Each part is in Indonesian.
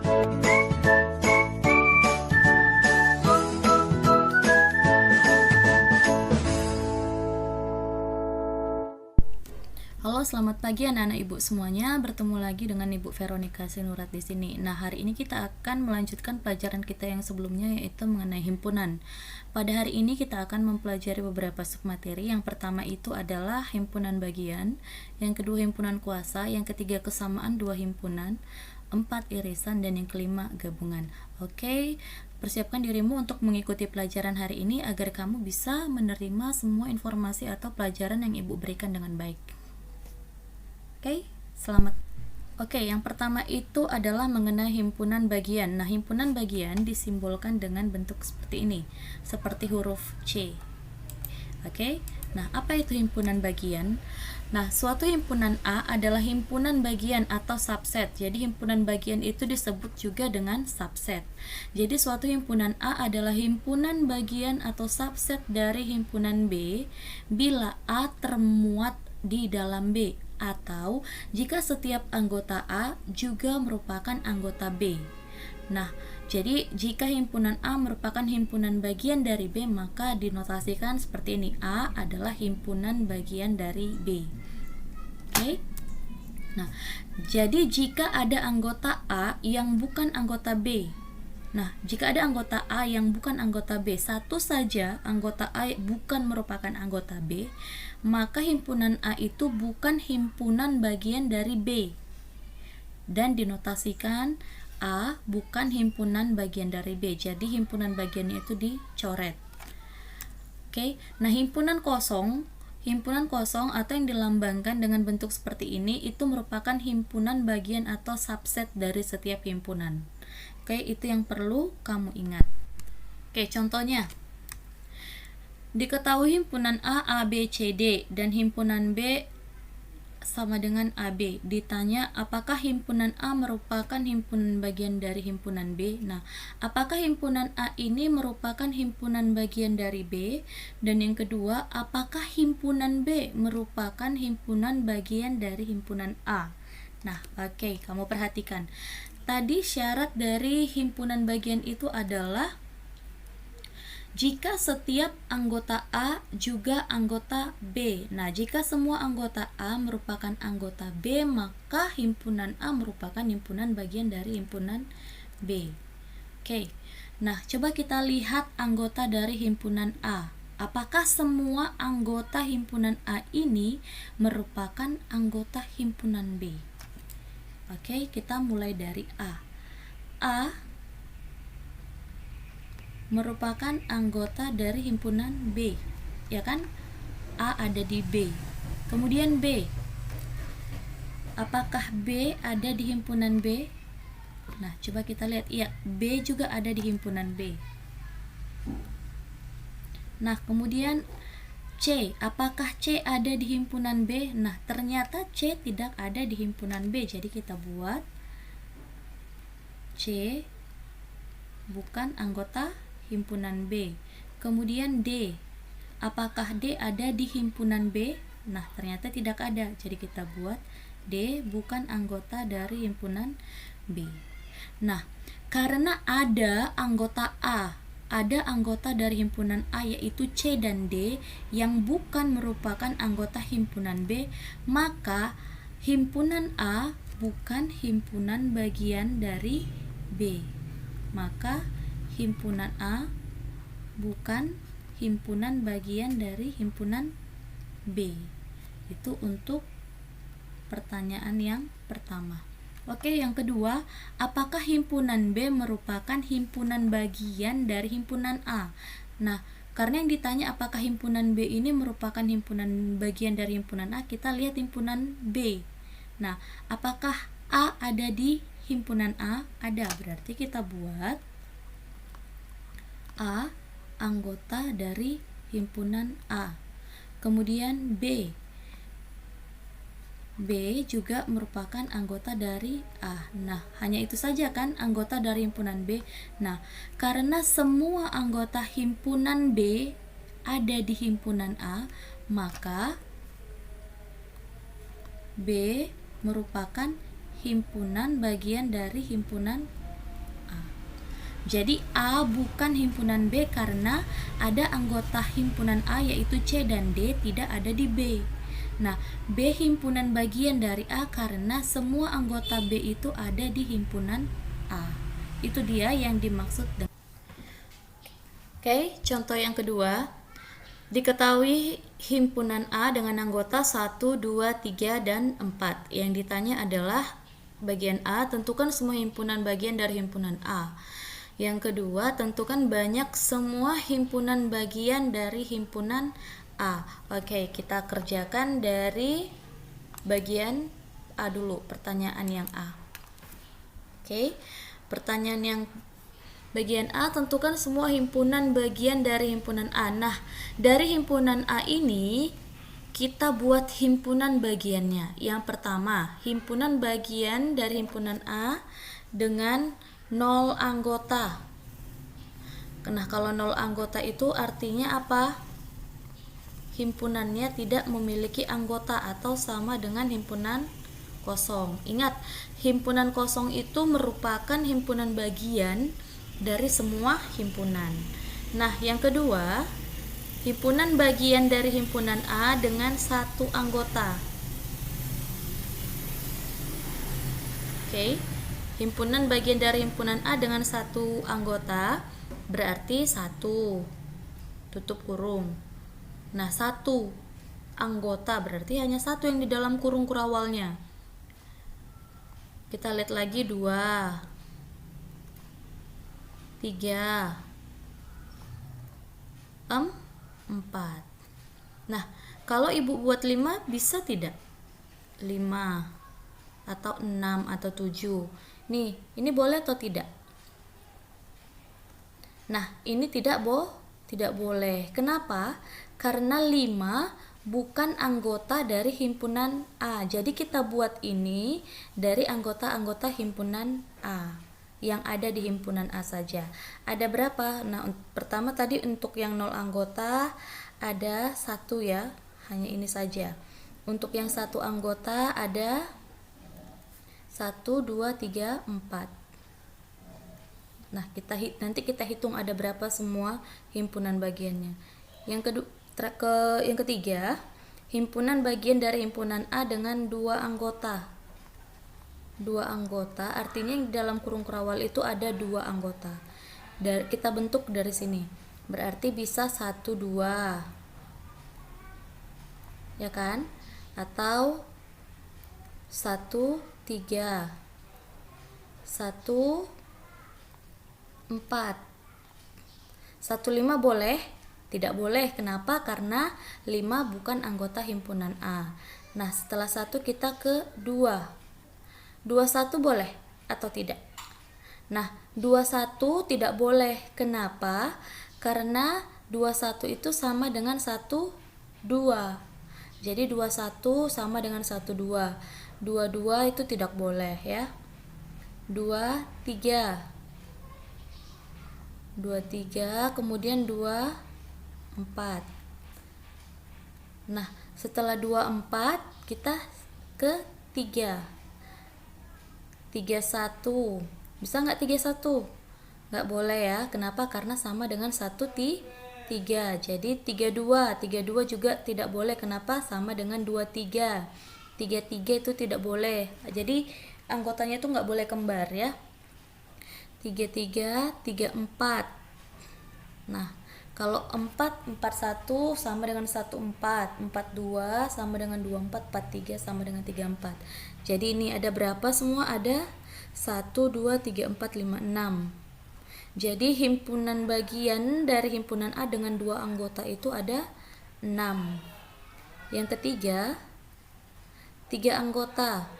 Halo, selamat pagi anak-anak ibu semuanya. Bertemu lagi dengan Ibu Veronica Sinurat di sini. Nah, hari ini kita akan melanjutkan pelajaran kita yang sebelumnya, yaitu mengenai himpunan. Pada hari ini kita akan mempelajari beberapa submateri. Yang pertama itu adalah himpunan bagian, yang kedua himpunan kuasa, yang ketiga kesamaan dua himpunan, empat irisan, dan yang kelima gabungan. Oke, persiapkan dirimu untuk mengikuti pelajaran hari ini agar kamu bisa menerima semua informasi atau pelajaran yang ibu berikan dengan baik. Oke, selamat. Oke, yang pertama itu adalah mengenai himpunan bagian. Nah, himpunan bagian disimbolkan dengan bentuk seperti ini, seperti huruf C. Oke, nah apa itu himpunan bagian? Nah, suatu himpunan A adalah himpunan bagian atau subset. Jadi, himpunan bagian itu disebut juga dengan subset. Jadi, suatu himpunan A adalah himpunan bagian atau subset dari himpunan B bila A termuat di dalam B, atau jika setiap anggota A juga merupakan anggota B. Nah, jadi jika himpunan A merupakan himpunan bagian dari B, maka dinotasikan seperti ini: A adalah himpunan bagian dari B. Oke? Nah, jadi jika ada anggota A yang bukan anggota B, nah, jika ada anggota A yang bukan anggota B, satu saja anggota A bukan merupakan anggota B, maka himpunan A itu bukan himpunan bagian dari B, dan dinotasikan A bukan himpunan bagian dari B. Jadi himpunan bagiannya itu dicoret. Oke, nah himpunan kosong atau yang dilambangkan dengan bentuk seperti ini itu merupakan himpunan bagian atau subset dari setiap himpunan. Oke, itu yang perlu kamu ingat. Oke, contohnya. Diketahui himpunan A, B, C, D, dan himpunan B sama dengan AB. Ditanya, apakah himpunan A merupakan himpunan bagian dari himpunan B? Nah, apakah himpunan A ini merupakan himpunan bagian dari B? Dan yang kedua, apakah himpunan B merupakan himpunan bagian dari himpunan A? Nah, oke, kamu perhatikan. Tadi syarat dari himpunan bagian itu adalah jika setiap anggota A juga anggota B. Nah, jika semua anggota A merupakan anggota B, maka himpunan A merupakan himpunan bagian dari himpunan B. Oke. Nah, coba kita lihat anggota dari himpunan A. Apakah semua anggota himpunan A ini merupakan anggota himpunan B? Oke, kita mulai dari A. A merupakan anggota dari himpunan B, ya kan? A ada di B. Kemudian B. Apakah B ada di himpunan B? Nah, coba kita lihat. Iya, B juga ada di himpunan B. Nah, kemudian C, apakah C ada di himpunan B? Nah, ternyata C tidak ada di himpunan B. Jadi kita buat C bukan anggota himpunan B. Kemudian D, apakah D ada di himpunan B? Nah, ternyata tidak ada. Jadi kita buat D bukan anggota dari himpunan B. Nah, karena ada anggota A, ada anggota dari himpunan A yaitu C dan D yang bukan merupakan anggota himpunan B, maka himpunan A bukan himpunan bagian dari B. Maka himpunan A bukan himpunan bagian dari himpunan B. Itu untuk pertanyaan yang pertama. Oke, yang kedua, apakah himpunan B merupakan himpunan bagian dari himpunan A? Nah, karena yang ditanya apakah himpunan B ini merupakan himpunan bagian dari himpunan A, kita lihat himpunan B. Nah, apakah A ada di himpunan A? Ada, berarti kita buat A anggota dari himpunan A. Kemudian B juga merupakan anggota dari A. Nah, hanya itu saja kan anggota dari himpunan B. Nah, karena semua anggota himpunan B ada di himpunan A, maka B merupakan himpunan bagian dari himpunan Jadi A bukan himpunan B karena ada anggota himpunan A yaitu C dan D tidak ada di B. Nah, B himpunan bagian dari A karena semua anggota B itu ada di himpunan A. Itu dia yang dimaksud dengan. Oke, contoh yang kedua. Diketahui himpunan A dengan anggota 1, 2, 3, dan 4. Yang ditanya adalah bagian A, tentukan semua himpunan bagian dari himpunan A. Yang kedua, tentukan banyak semua himpunan bagian dari himpunan A. Oke, kita kerjakan dari bagian A dulu, pertanyaan yang A. Oke, pertanyaan yang bagian A, tentukan semua himpunan bagian dari himpunan A. Nah, dari himpunan A ini kita buat himpunan bagiannya. Yang pertama, himpunan bagian dari himpunan A dengan 0 anggota. Nah, kalau 0 anggota itu artinya apa? Himpunannya tidak memiliki anggota atau sama dengan himpunan kosong. Ingat, himpunan kosong itu merupakan himpunan bagian dari semua himpunan. Nah, yang kedua, himpunan bagian dari himpunan A dengan 1 anggota. Oke, himpunan bagian dari himpunan A dengan 1 anggota berarti 1 tutup kurung. Nah, 1 anggota berarti hanya 1 yang di dalam kurung kurawalnya. Kita lihat lagi 2, 3, 4. Nah, kalau ibu buat 5 bisa tidak? 5 atau 6 atau 7. Nih, ini boleh atau tidak? Nah, ini tidak boleh. Kenapa? Karena 5 bukan anggota dari himpunan A. Jadi kita buat ini dari anggota-anggota himpunan A yang ada di himpunan A saja. Ada berapa? Nah, pertama tadi untuk yang 0 anggota ada 1 ya, hanya ini saja. Untuk yang 1 anggota ada 1, 2, 3, 4. Nah, nanti kita hitung ada berapa semua himpunan bagiannya. Yang ketiga, himpunan bagian dari himpunan A dengan 2 anggota. 2 anggota artinya di dalam kurung kurawal itu ada 2 anggota. Kita bentuk dari sini. Berarti bisa 1, 2. Ya kan? Atau 1, 3. 1, 4. 1, 5 boleh? Tidak boleh. Kenapa? Karena 5 bukan anggota himpunan A. Nah, setelah 1 kita ke 2. 21 boleh atau tidak? Nah, 21 tidak boleh. Kenapa? Karena 21 itu sama dengan 1, 2. Jadi 21 sama dengan 1, 2. 22 itu tidak boleh ya. 2, 3. 2, 3, kemudian 2, 4. Nah, setelah 2, 4 kita ke 3. 31. Bisa nggak 31? Nggak boleh ya. Kenapa? Karena sama dengan 1, 3. Jadi 32. 32 juga tidak boleh. Kenapa? Sama dengan 23. 33 itu tidak boleh. Jadi anggotanya itu nggak boleh kembar ya. 33, 34. Nah, kalau 4, 41 sama dengan 14. 42 sama dengan 24. 43 sama dengan 34. Jadi ini ada berapa semua? Ada 1, 2, 3, 4, 5, 6. Jadi himpunan bagian dari himpunan A dengan 2 anggota itu ada 6. Yang ketiga, 3 anggota.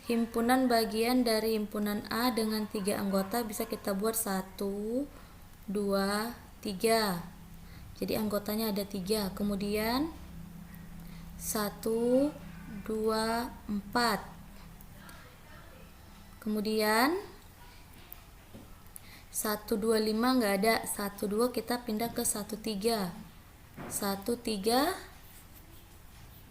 Himpunan bagian dari himpunan A dengan 3 anggota bisa kita buat 1, 2, 3. Jadi anggotanya ada 3. Kemudian 1, 2, 4. Kemudian 1, 2, 5 nggak ada. 1, 2 kita pindah ke 1, 3. 1, 3,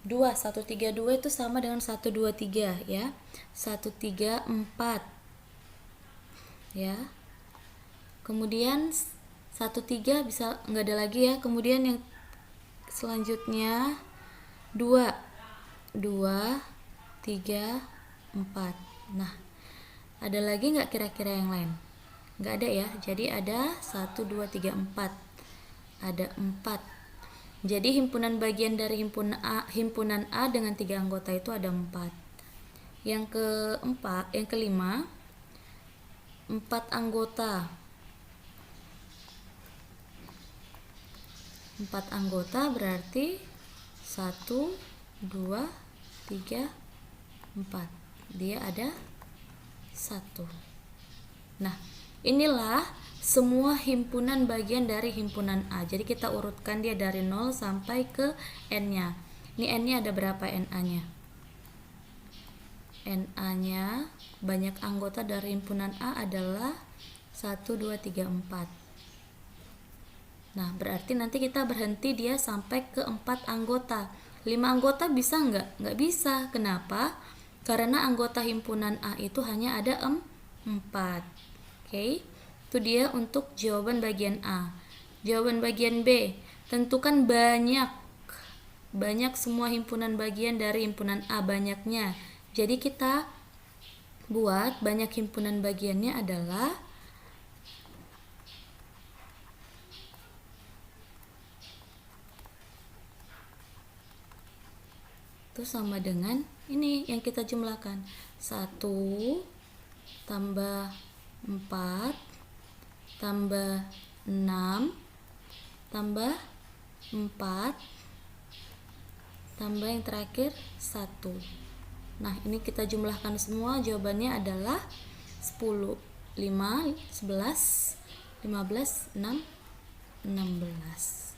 2. 1, 3, 2 itu sama dengan 1, 2, 3 ya. 1, 3, 4. ya. Kemudian 1,3 bisa nggak ada lagi ya. Kemudian yang selanjutnya 2, 2, 3, 4. Nah, ada lagi nggak kira-kira yang lain? Nggak ada ya. Jadi ada 1, 2, 3, 4. Ada 4. Jadi himpunan bagian dari himpunan A dengan 3 anggota itu ada 4. Yang kelima, 4 anggota. 4 anggota berarti 1, 2, 3, 4. Dia ada 1. Nah, inilah semua himpunan bagian dari himpunan A. Jadi kita urutkan dia dari 0 sampai ke N-nya. Ini N-nya ada berapa NA-nya? NA-nya banyak anggota dari himpunan A adalah 1, 2, 3, 4. Nah, berarti nanti kita berhenti dia sampai ke 4 anggota. 5 anggota bisa nggak? Nggak bisa. Kenapa? Karena anggota himpunan A itu hanya ada 4. Oke, itu dia untuk jawaban bagian A. Jawaban bagian B, tentukan banyak semua himpunan bagian dari himpunan A, banyaknya. Jadi kita buat banyak himpunan bagiannya adalah itu sama dengan ini yang kita jumlahkan, 1 tambah 4 tambah 6 tambah 4 tambah yang terakhir 1. Nah, ini kita jumlahkan semua, jawabannya adalah 10, 5, 11, 15, 6, 16.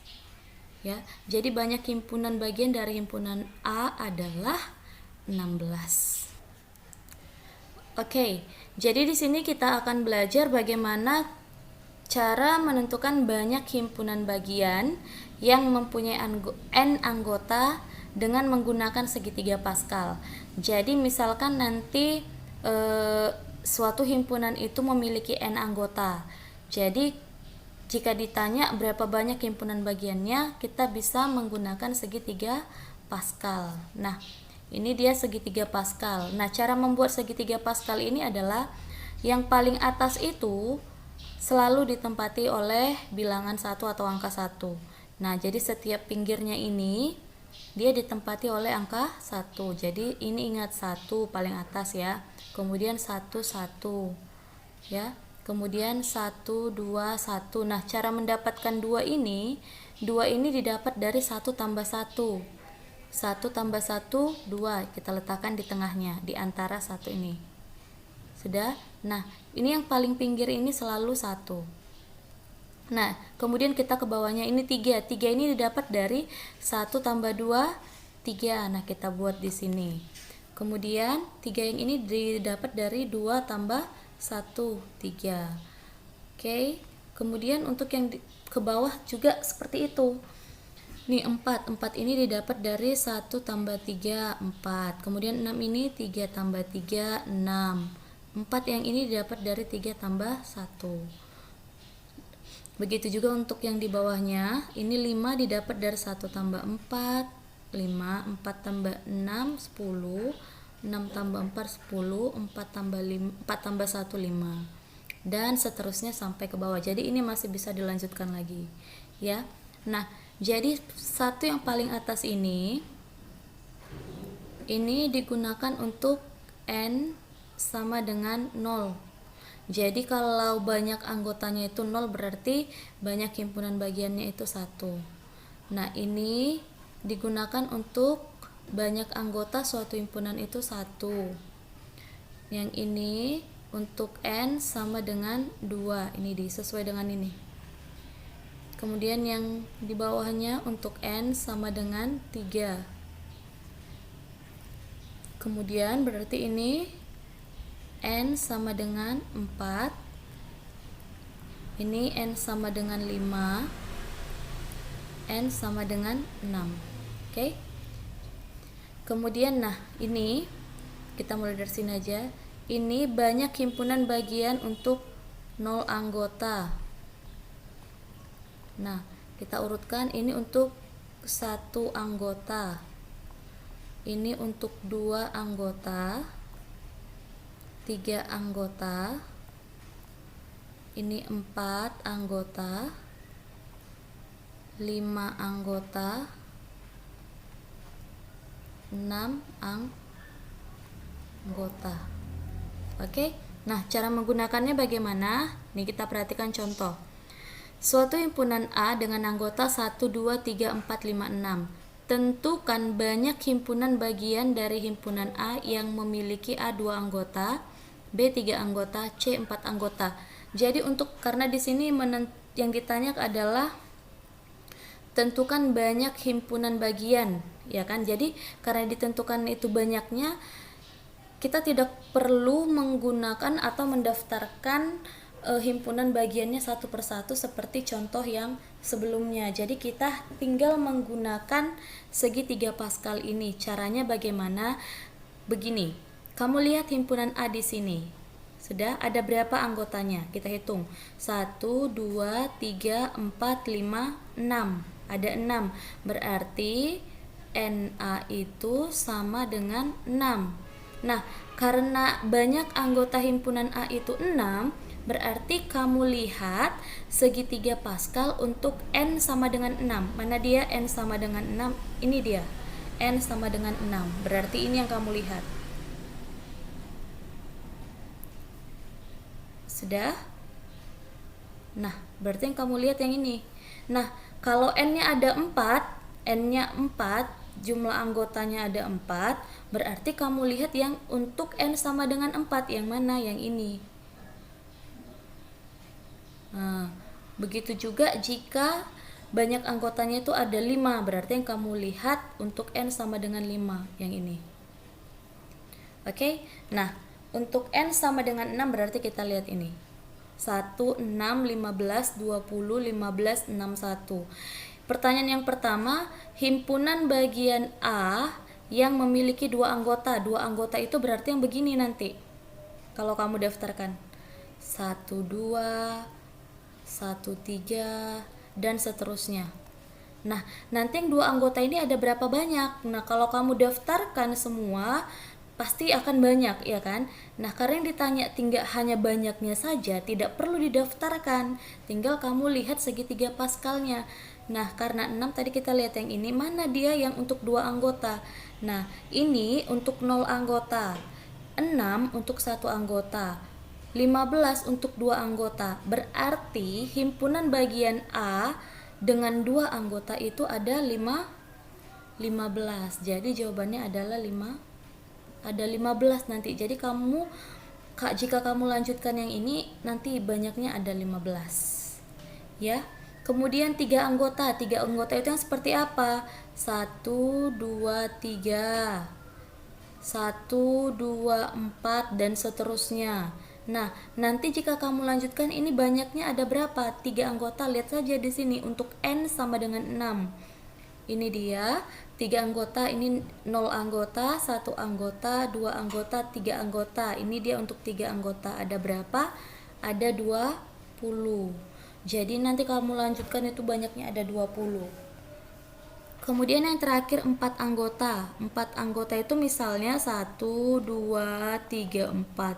Ya, jadi banyak himpunan bagian dari himpunan A adalah 16. Oke, jadi di sini kita akan belajar bagaimana cara menentukan banyak himpunan bagian yang mempunyai N anggota dengan menggunakan segitiga Pascal. Jadi misalkan nanti suatu himpunan itu memiliki N anggota. Jadi jika ditanya berapa banyak himpunan bagiannya, kita bisa menggunakan segitiga Pascal. Nah, ini dia segitiga Pascal. Nah, cara membuat segitiga Pascal ini adalah yang paling atas itu selalu ditempati oleh bilangan 1 atau angka 1. Nah, jadi setiap pinggirnya ini dia ditempati oleh angka 1. Jadi ini ingat 1 paling atas ya. Kemudian 1, 1. Ya. Kemudian 1, 2, 1. Nah, cara mendapatkan 2 ini didapat dari 1 tambah 1. 1 tambah 1, 2. Kita letakkan di tengahnya, di antara 1 ini. Sudah? Nah, ini yang paling pinggir ini selalu 1. Nah, kemudian kita ke bawahnya ini 3. 3 ini didapat dari 1 tambah 2, 3. Nah, kita buat di sini. Kemudian 3 yang ini didapat dari 2 tambah 1, 3. Oke, kemudian untuk yang ke bawah juga seperti itu. Nih 4 ini didapat dari 1 tambah 3, 4. Kemudian 6 ini 3 tambah 3, 6. 4 yang ini didapat dari 3 tambah 1. Begitu juga untuk yang di bawahnya, ini 5 didapat dari 1 tambah 4, 5. 4 tambah 6, 10. 6 tambah 4, 10. 4 tambah 1, 5. Dan seterusnya sampai ke bawah. Jadi ini masih bisa dilanjutkan lagi ya. Nah, jadi 1 yang paling atas ini digunakan untuk N sama dengan 0. Jadi kalau banyak anggotanya itu 0 berarti banyak himpunan bagiannya itu 1. Nah, ini digunakan untuk banyak anggota suatu himpunan itu 1. Yang ini untuk N sama dengan 2. Ini sesuai dengan ini. Kemudian yang di bawahnya untuk N sama dengan 3. Kemudian berarti ini N sama dengan 4. Ini N sama dengan 5. N sama dengan 6. Oke? Kemudian nah, ini kita mulai dari sini aja. Ini banyak himpunan bagian untuk 0 anggota. Nah, kita urutkan ini untuk 1 anggota. Ini untuk 2 anggota, 3 anggota, ini 4 anggota, 5 anggota, 6 anggota. Oke. Nah, cara menggunakannya bagaimana? Nih kita perhatikan contoh. Suatu himpunan A dengan anggota 1, 2, 3, 4, 5, 6. Tentukan banyak himpunan bagian dari himpunan A yang memiliki A 2 anggota, B 3 anggota, C 4 anggota. Jadi karena di sini yang ditanya adalah tentukan banyak himpunan bagian, ya kan? Jadi karena ditentukan itu banyaknya, kita tidak perlu menggunakan atau mendaftarkan himpunan bagiannya satu persatu seperti contoh yang sebelumnya. Jadi kita tinggal menggunakan segi 3 Pascal ini. Caranya bagaimana? Begini. Kamu lihat himpunan A di sini. Sudah ada berapa anggotanya? Kita hitung. 1 2 3 4 5 6. Ada 6. Berarti NA itu sama dengan 6. Nah, karena banyak anggota himpunan A itu 6, berarti kamu lihat segi 3 Pascal untuk N sama dengan 6. Mana dia? N sama dengan 6. Ini dia. N sama dengan 6. Berarti ini yang kamu lihat. Sudah? Nah, berarti yang kamu lihat yang ini. Nah, kalau N-nya ada 4, N-nya 4, jumlah anggotanya ada 4, berarti kamu lihat yang untuk N sama dengan 4, yang mana? Yang ini. Nah, begitu juga jika banyak anggotanya itu ada 5, berarti yang kamu lihat untuk N sama dengan 5, yang ini. Oke, nah untuk N sama dengan 6 berarti kita lihat ini 1, 6, 15, 20, 15, 6, 1. Pertanyaan yang pertama, himpunan bagian A yang memiliki 2 anggota. 2 anggota itu berarti yang begini nanti kalau kamu daftarkan 1, 2, 1, 3, dan seterusnya. Nah, nanti yang 2 anggota ini ada berapa banyak? Nah, kalau kamu daftarkan semua pasti akan banyak, ya kan? Nah, karena yang ditanya tinggal hanya banyaknya saja, tidak perlu didaftarkan. Tinggal kamu lihat segi 3 Pascalnya. Nah, karena 6 tadi kita lihat yang ini, mana dia yang untuk 2 anggota. Nah, ini untuk 0 anggota, 6 untuk 1 anggota, 15 untuk 2 anggota. Berarti himpunan bagian A dengan 2 anggota itu ada 15. Jadi jawabannya adalah 15 nanti. Jadi jika kamu lanjutkan yang ini nanti banyaknya ada 15. Ya. Kemudian 3 anggota. 3 anggota itu yang seperti apa? 1, 2, 3. 1, 2, 4 dan seterusnya. Nah, nanti jika kamu lanjutkan ini banyaknya ada berapa? 3 anggota. Lihat saja di sini untuk N sama dengan 6. Ini dia 3 anggota, ini 0 anggota, 1 anggota, 2 anggota, 3 anggota. Ini dia untuk 3 anggota. Ada berapa? Ada 20. Jadi nanti kamu lanjutkan itu banyaknya ada 20. Kemudian yang terakhir 4 anggota. 4 anggota itu misalnya 1, 2, 3, 4.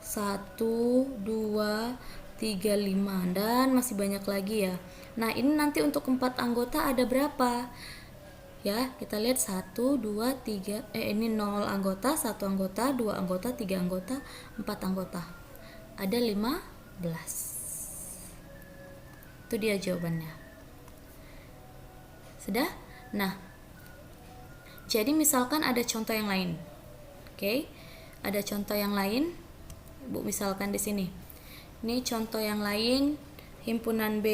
1, 2, 3, 5 dan masih banyak lagi ya. Nah, ini nanti untuk 4 anggota ada berapa? Ya, kita lihat 1, 2, 3, ini 0 anggota, 1 anggota, 2 anggota, 3 anggota, 4 anggota. Ada 15. Itu dia jawabannya. Sudah? Nah, jadi misalkan ada contoh yang lain. Oke? Ada contoh yang lain. Bu, misalkan di sini. Ini contoh yang lain, himpunan B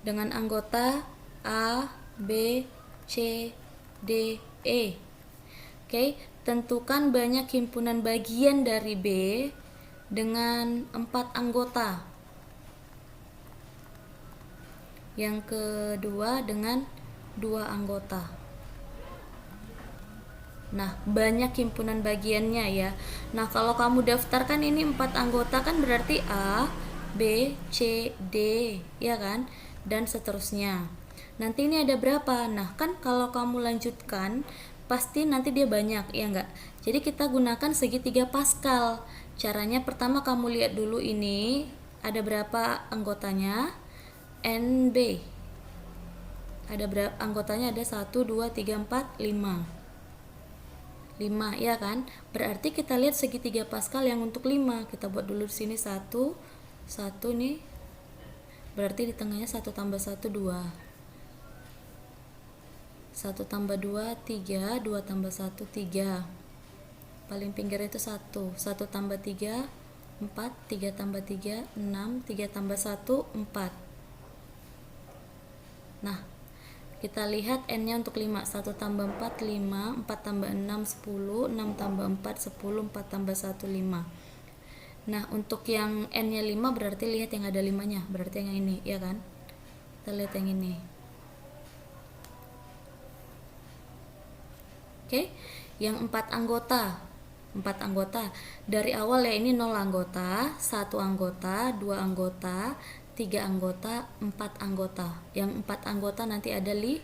dengan anggota A, B, C, D, E. Oke, tentukan banyak himpunan bagian dari B dengan 4 anggota. Yang kedua dengan 2 anggota. Nah, banyak himpunan bagiannya ya. Nah, kalau kamu daftarkan ini 4 anggota kan berarti A, B, C, D, ya kan? Dan seterusnya. Nanti ini ada berapa? Nah, kan kalau kamu lanjutkan pasti nanti dia banyak, ya enggak? Jadi kita gunakan segitiga Pascal. Caranya pertama kamu lihat dulu ini ada berapa anggotanya. NB. Ada berapa anggotanya? Ada 1 2 3 4 5. 5 ya kan, berarti kita lihat segitiga Pascal yang untuk 5 kita buat dulu di sini 1 nih, berarti di tengahnya 1 tambah 1 2, 1 tambah 2 3, 2 tambah 1 3, paling pinggir itu 1 tambah 3 4, 3 tambah 3 6, 3 tambah 1 4. Nah, kita lihat n-nya untuk 5, 1 tambah 4 5, 4 tambah 6 10, 6 tambah 4 10, 4 tambah 1 5. Nah, untuk yang n-nya 5 berarti lihat yang ada 5-nya, berarti yang ini, ya kan? Kita lihat yang ini. Oke, yang 4 anggota. 4 anggota. Dari awal ya ini 0 anggota, 1 anggota, 2 anggota, 3 anggota, 4 anggota. Yang 4 anggota nanti ada 5.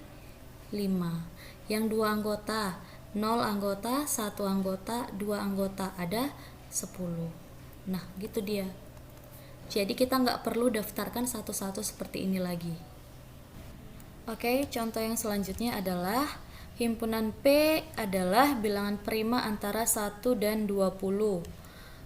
Yang 2 anggota, 0 anggota, 1 anggota, 2 anggota, ada 10. Nah, gitu dia. Jadi kita nggak perlu daftarkan satu-satu seperti ini lagi. Oke, contoh yang selanjutnya adalah himpunan P adalah bilangan prima antara 1 dan 20.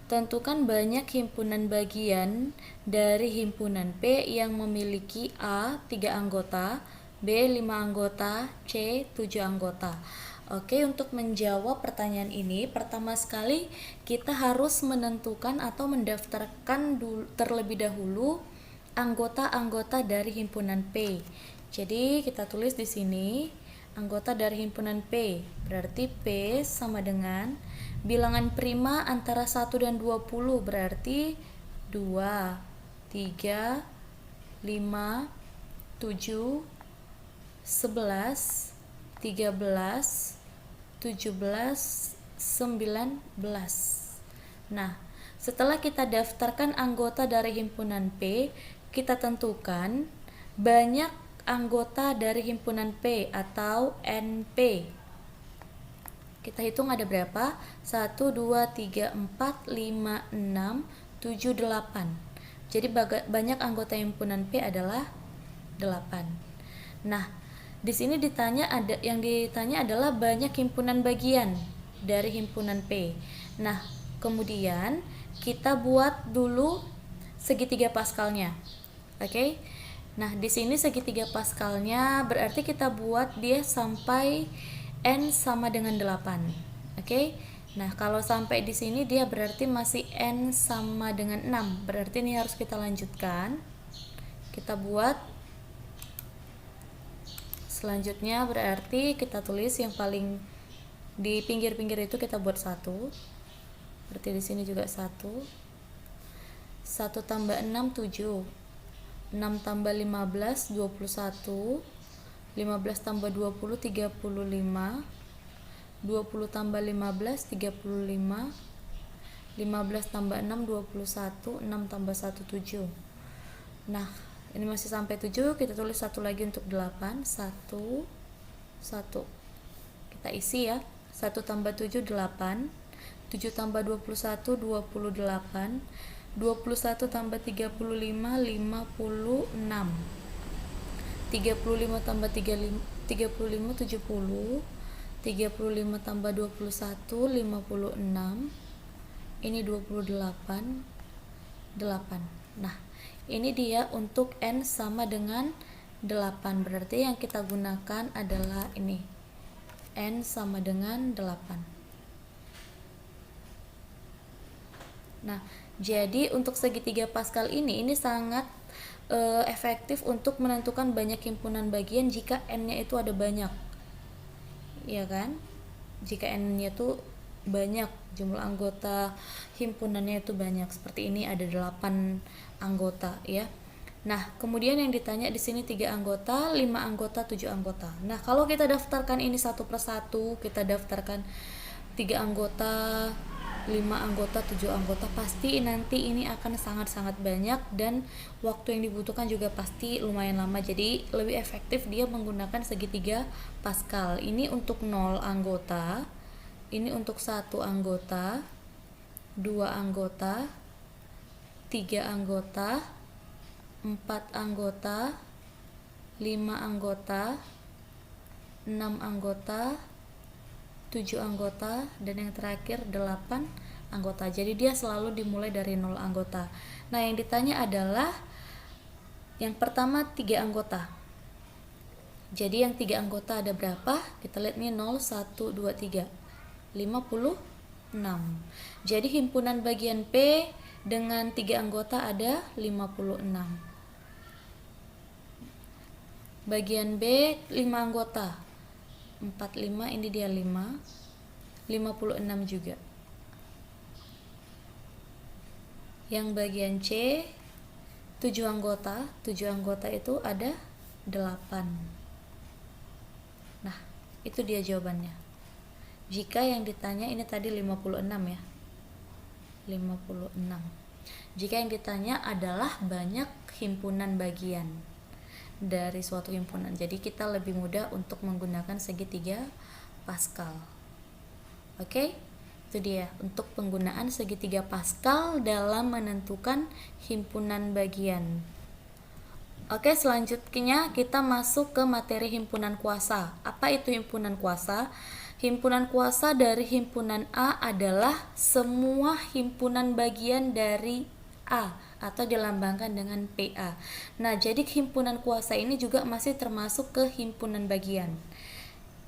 Tentukan banyak himpunan bagian dari himpunan P yang memiliki A 3 anggota, B 5 anggota, C 7 anggota. Oke, untuk menjawab pertanyaan ini, pertama sekali kita harus menentukan atau mendaftarkan terlebih dahulu anggota-anggota dari himpunan P. Jadi kita tulis di sini anggota dari himpunan P, berarti P sama dengan bilangan prima antara 1 dan 20, berarti 2, 3, 5, 7, 11, 13, 17, 19. Nah, setelah kita daftarkan anggota dari himpunan P, kita tentukan banyak anggota dari himpunan P atau NP. Kita hitung ada berapa? 1, 2, 3, 4, 5, 6, 7, 8. Jadi banyak anggota himpunan P adalah 8. Nah, di sini ditanya adalah banyak himpunan bagian dari himpunan P. Nah, kemudian kita buat dulu segitiga Pascalnya. Oke. Nah, di sini segitiga Pascalnya berarti kita buat dia sampai n sama dengan 8. Oke. Nah, kalau sampai di sini dia berarti masih n sama dengan 6. Berarti ini harus kita lanjutkan. Kita buat selanjutnya, berarti kita tulis yang paling di pinggir-pinggir itu kita buat 1. Berarti di sini juga 1. 1 tambah 6 7. 6 tambah 15 21. 15 tambah 20 35. 20 tambah 15 35. 15 tambah 6 21. 6 tambah 1 7. Nah, ini masih sampai 7, kita tulis satu lagi untuk 8. 1 1. Kita isi ya. 1 tambah 7 8. 7 tambah 21 28. 21 tambah 35 56. 35 tambah 35 70. 35 tambah 21 56. Ini 28 8. Nah, ini dia untuk n sama dengan 8. Berarti yang kita gunakan adalah ini. N sama dengan 8. Nah, jadi untuk segitiga Pascal ini sangat efektif untuk menentukan banyak himpunan bagian jika n-nya itu ada banyak. Ya kan? Jika n-nya itu banyak, jumlah anggota himpunannya itu banyak. Seperti ini ada 8 anggota ya. Nah, kemudian yang ditanya di sini 3 anggota, 5 anggota, 7 anggota. Nah, kalau kita daftarkan ini satu persatu, kita daftarkan 3 anggota, 5 anggota, 7 anggota, pasti nanti ini akan sangat-sangat banyak dan waktu yang dibutuhkan juga pasti lumayan lama. Jadi lebih efektif dia menggunakan segitiga Pascal. Ini untuk 0 anggota, ini untuk 1 anggota, 2 anggota, 3 anggota, 4 anggota, 5 anggota, 6 anggota, 7 anggota, dan yang terakhir 8 anggota. Jadi dia selalu dimulai dari 0 anggota. Nah, yang ditanya adalah yang pertama 3 anggota. Jadi yang 3 anggota ada berapa? Kita lihat nih, 0, 1, 2, 3, 56. Jadi himpunan bagian P dengan 3 anggota ada 56. Bagian B 5 anggota, 45, ini dia 5, 56 juga. Yang bagian C 7 anggota, 7 anggota itu ada 8. Nah, itu dia jawabannya. Jika yang ditanya ini tadi 56 ya, 56. Jika yang ditanya adalah banyak himpunan bagian dari suatu himpunan, jadi kita lebih mudah untuk menggunakan segitiga Pascal. Oke, itu dia untuk penggunaan segitiga Pascal dalam menentukan himpunan bagian. Oke, selanjutnya kita masuk ke materi himpunan kuasa. Apa itu himpunan kuasa? Himpunan kuasa dari himpunan A adalah semua himpunan bagian dari A atau dilambangkan dengan PA. Nah, jadi himpunan kuasa ini juga masih termasuk ke himpunan bagian.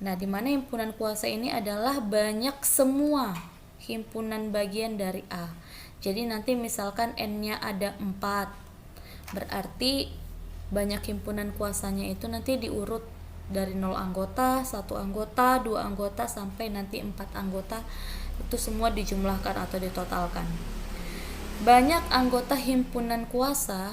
Nah, di mana himpunan kuasa ini adalah banyak semua himpunan bagian dari A. Jadi nanti misalkan N-nya ada 4, berarti banyak himpunan kuasanya itu nanti diurut dari 0 anggota, 1 anggota, 2 anggota, sampai nanti 4 anggota. Itu semua dijumlahkan atau ditotalkan. Banyak anggota himpunan kuasa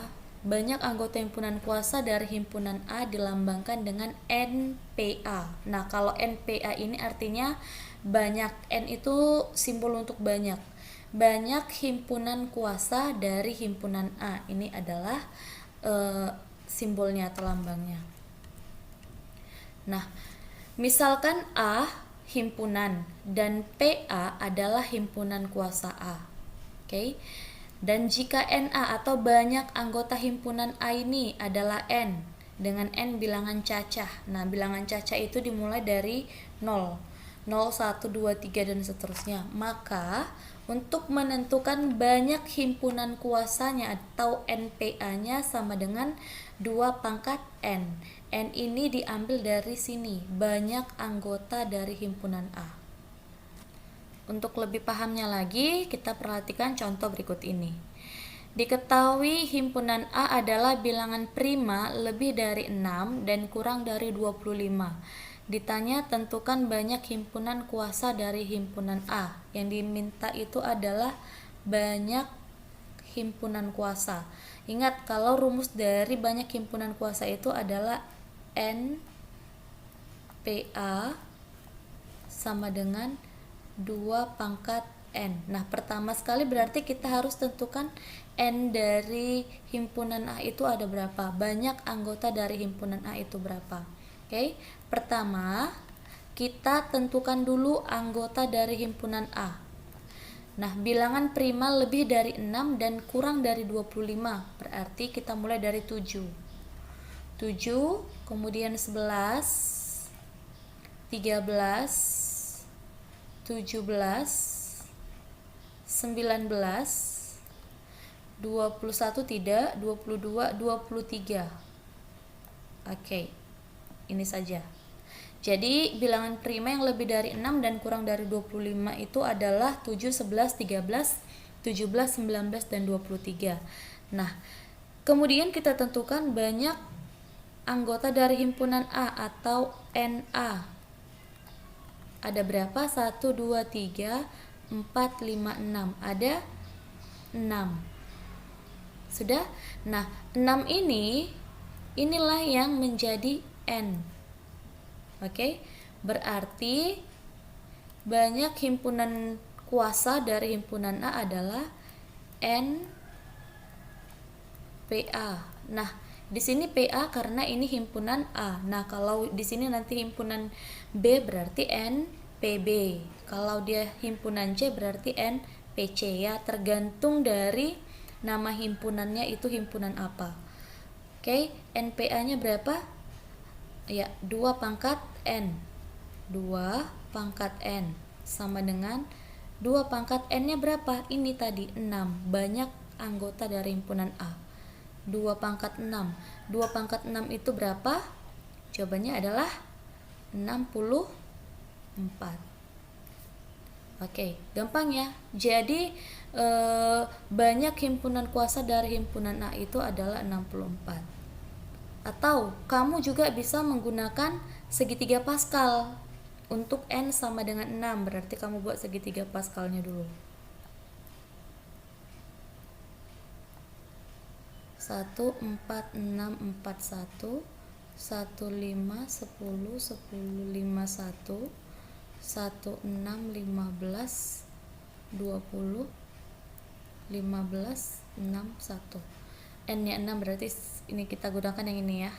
dari himpunan A dilambangkan dengan NPA. Nah, kalau NPA ini artinya banyak. N itu simbol untuk banyak. Banyak himpunan kuasa dari himpunan A. Ini adalah simbolnya atau lambangnya. Nah, misalkan A himpunan dan PA adalah himpunan kuasa A. Oke. Dan jika NA atau banyak anggota himpunan A ini adalah N dengan N bilangan cacah. Nah, bilangan cacah itu dimulai dari 0, 0, 1, 2, 3 dan seterusnya. Maka untuk menentukan banyak himpunan kuasanya atau NPA-nya sama dengan 2 pangkat N. N ini diambil dari sini, banyak anggota dari himpunan A. Untuk lebih pahamnya lagi, kita perhatikan contoh berikut ini. Diketahui himpunan A adalah bilangan prima lebih dari 6 dan kurang dari 25. Ditanya tentukan banyak himpunan kuasa dari himpunan A. Yang diminta itu adalah banyak himpunan kuasa. Ingat, kalau rumus dari banyak himpunan kuasa itu adalah N PA sama dengan 2 pangkat N. Nah, pertama sekali berarti kita harus tentukan N dari himpunan A itu ada berapa, banyak anggota dari himpunan A itu berapa. Oke, pertama kita tentukan dulu anggota dari himpunan A. Nah, bilangan prima lebih dari 6 dan kurang dari 25, berarti kita mulai dari 7, kemudian 11, 13, 17, 19, 21 tidak, 22, 23. Oke, ini saja. Jadi bilangan prima yang lebih dari 6 dan kurang dari 25 itu adalah 7, 11, 13, 17, 19, dan 23. Nah, kemudian kita tentukan banyak anggota dari himpunan A atau NA. Ada berapa? 1, 2, 3, 4, 5, 6. Ada 6. Sudah? Nah, 6 inilah yang menjadi N. Oke? Berarti banyak himpunan kuasa dari himpunan A adalah N PA. Nah, di sini PA karena ini himpunan A. Nah, kalau di sini nanti himpunan B berarti N PB. Kalau dia himpunan C berarti N PC ya, tergantung dari nama himpunannya itu himpunan apa. Oke, NPA-nya berapa? Ya, 2 pangkat N. 2 pangkat N sama dengan 2 pangkat N-nya berapa? Ini tadi 6. Banyak anggota dari himpunan A. 2 pangkat 6. 2 pangkat 6 itu berapa? Jawabannya adalah 64. Oke, gampang ya. Jadi banyak himpunan kuasa dari himpunan A itu adalah 64. Atau kamu juga bisa menggunakan segitiga Pascal. Untuk N sama dengan 6, berarti kamu buat segitiga Pascalnya dulu. 1, 4, 6, 4, 1, 1, 5, 10, 10, 5, 1, 1, 6, 15, 20, 15, 6, 1. N-nya 6 berarti ini kita gunakan yang ini ya.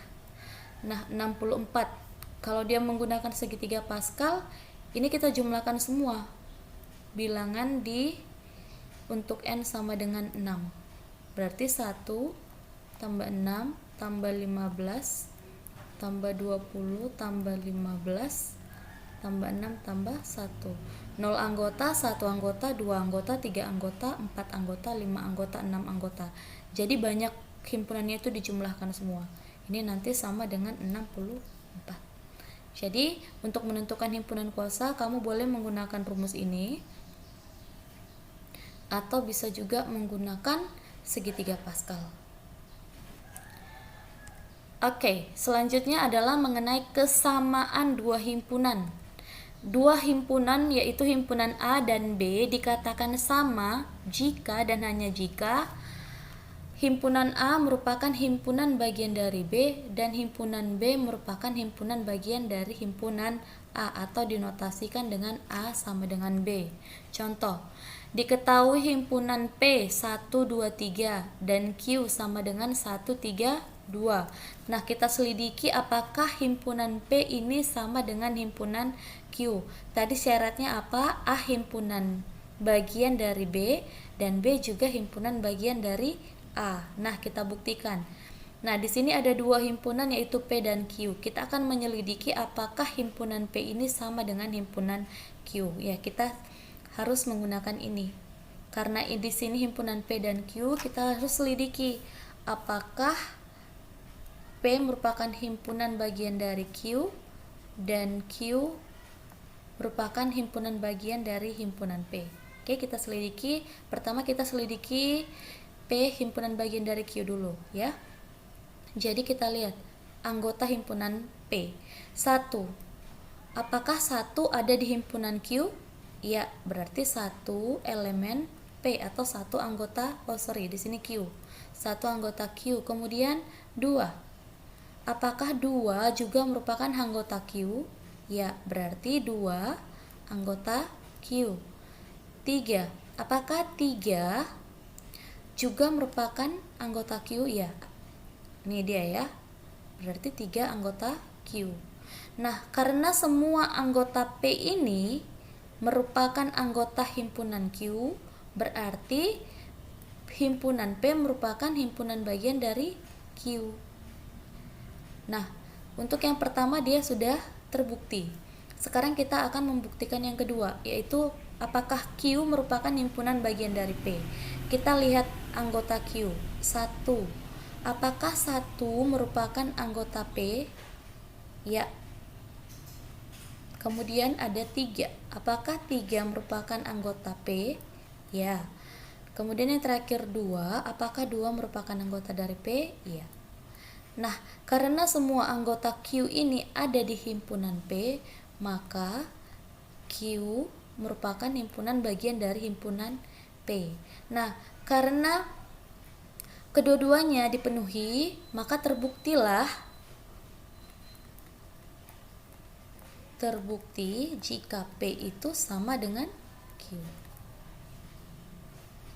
Nah, 64. Kalau dia menggunakan segitiga Pascal, ini kita jumlahkan semua bilangan di untuk N sama dengan 6. Berarti 1 tambah 6 tambah 15 tambah 20 tambah 15 tambah 6 tambah 1. 0 anggota, 1 anggota, 2 anggota, 3 anggota, 4 anggota, 5 anggota, 6 anggota. Jadi banyak himpunannya itu dijumlahkan semua. Ini nanti sama dengan 64. Jadi untuk menentukan himpunan kuasa kamu boleh menggunakan rumus ini atau bisa juga menggunakan segitiga Pascal. Oke, selanjutnya adalah mengenai kesamaan dua himpunan. Dua himpunan yaitu himpunan A dan B dikatakan sama jika dan hanya jika himpunan A merupakan himpunan bagian dari B dan himpunan B merupakan himpunan bagian dari himpunan A atau dinotasikan dengan A sama dengan B. Contoh, diketahui himpunan P 1, 2, 3 dan Q sama dengan 1, 3, 2. Nah, kita selidiki apakah himpunan P ini sama dengan himpunan Q. Tadi syaratnya apa? A himpunan bagian dari B dan B juga himpunan bagian dari A. Nah, kita buktikan. Nah, di sini ada dua himpunan yaitu P dan Q. Kita akan menyelidiki apakah himpunan P ini sama dengan himpunan Q. Ya, kita harus menggunakan ini. Karena di sini himpunan P dan Q, kita harus selidiki apakah P merupakan himpunan bagian dari Q dan Q merupakan himpunan bagian dari himpunan P. Oke, kita selidiki. Pertama kita selidiki P himpunan bagian dari Q dulu ya. Jadi kita lihat anggota himpunan P. 1. Apakah 1 ada di himpunan Q? Ya, berarti 1 elemen P atau 1 anggota, di sini Q. 1 anggota Q. Kemudian 2. Apakah 2 juga merupakan anggota Q? Ya, berarti 2 anggota Q. 3. Apakah 3 juga merupakan anggota Q? Ya. Ini dia ya. Berarti 3 anggota Q. Nah, karena semua anggota P ini merupakan anggota himpunan Q, berarti himpunan P merupakan himpunan bagian dari Q. Nah, untuk yang pertama dia sudah terbukti. Sekarang kita akan membuktikan yang kedua, yaitu apakah Q merupakan himpunan bagian dari P. Kita lihat anggota Q. 1. Apakah 1 merupakan anggota P? Ya. Kemudian ada 3. Apakah 3 merupakan anggota P? Ya. Kemudian yang terakhir 2. Apakah 2 merupakan anggota dari P? Ya. Nah, karena semua anggota Q ini ada di himpunan P, maka Q merupakan himpunan bagian dari himpunan P. Nah, karena kedua-duanya dipenuhi, maka terbukti jika P itu sama dengan Q.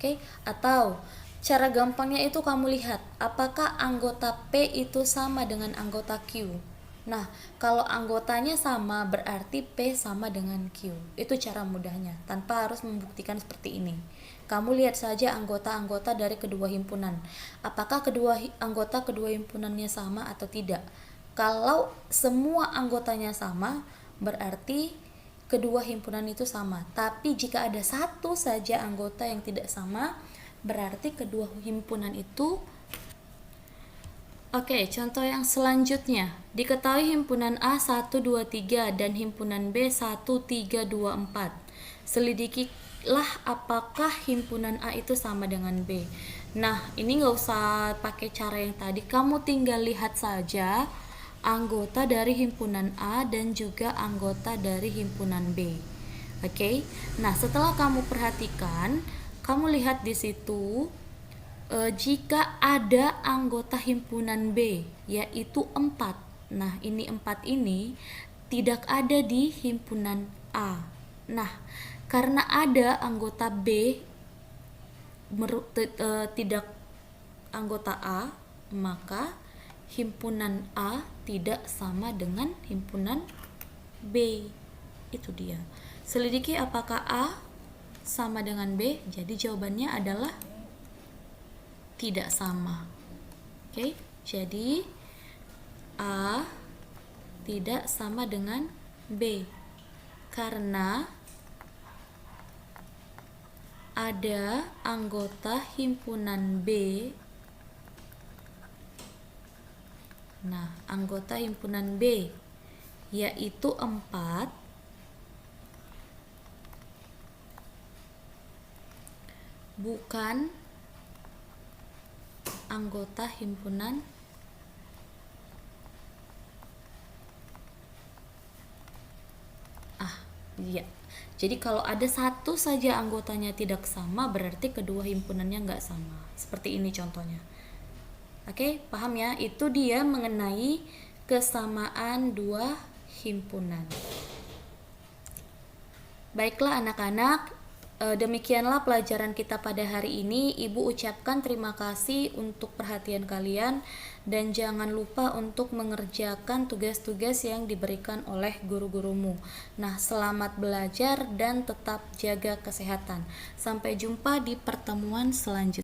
Oke, atau cara gampangnya itu kamu lihat apakah anggota P itu sama dengan anggota Q. Nah, kalau anggotanya sama berarti P sama dengan Q. Itu cara mudahnya, tanpa harus membuktikan seperti ini. Kamu lihat saja anggota-anggota dari kedua himpunan. Apakah anggota kedua himpunannya sama atau tidak? Kalau semua anggotanya sama, berarti kedua himpunan itu sama. Tapi jika ada satu saja anggota yang tidak sama, berarti kedua himpunan itu. Oke, contoh yang selanjutnya. Diketahui himpunan A 1, 2, 3 dan himpunan B 1, 3, 2, 4. Selidikilah apakah himpunan A itu sama dengan B. Nah, ini nggak usah pakai cara yang tadi. Kamu tinggal lihat saja anggota dari himpunan A dan juga anggota dari himpunan B. Oke. Nah, setelah kamu perhatikan, kamu lihat di situ jika ada anggota himpunan B yaitu 4. Nah, ini 4 ini tidak ada di himpunan A. Nah, karena ada anggota B tidak anggota A, maka himpunan A tidak sama dengan himpunan B. Itu dia. Selidiki apakah A sama dengan B. Jadi jawabannya adalah tidak sama. Oke, jadi A tidak sama dengan B karena ada anggota himpunan B. Nah, anggota himpunan B yaitu 4 bukan anggota himpunan iya. Jadi kalau ada satu saja anggotanya tidak sama, berarti kedua himpunannya nggak sama. Seperti ini contohnya. Oke, paham ya? Itu dia mengenai kesamaan dua himpunan. Baiklah anak-anak, demikianlah pelajaran kita pada hari ini. Ibu ucapkan terima kasih untuk perhatian kalian dan jangan lupa untuk mengerjakan tugas-tugas yang diberikan oleh guru-gurumu. Nah, selamat belajar dan tetap jaga kesehatan. Sampai jumpa di pertemuan selanjutnya.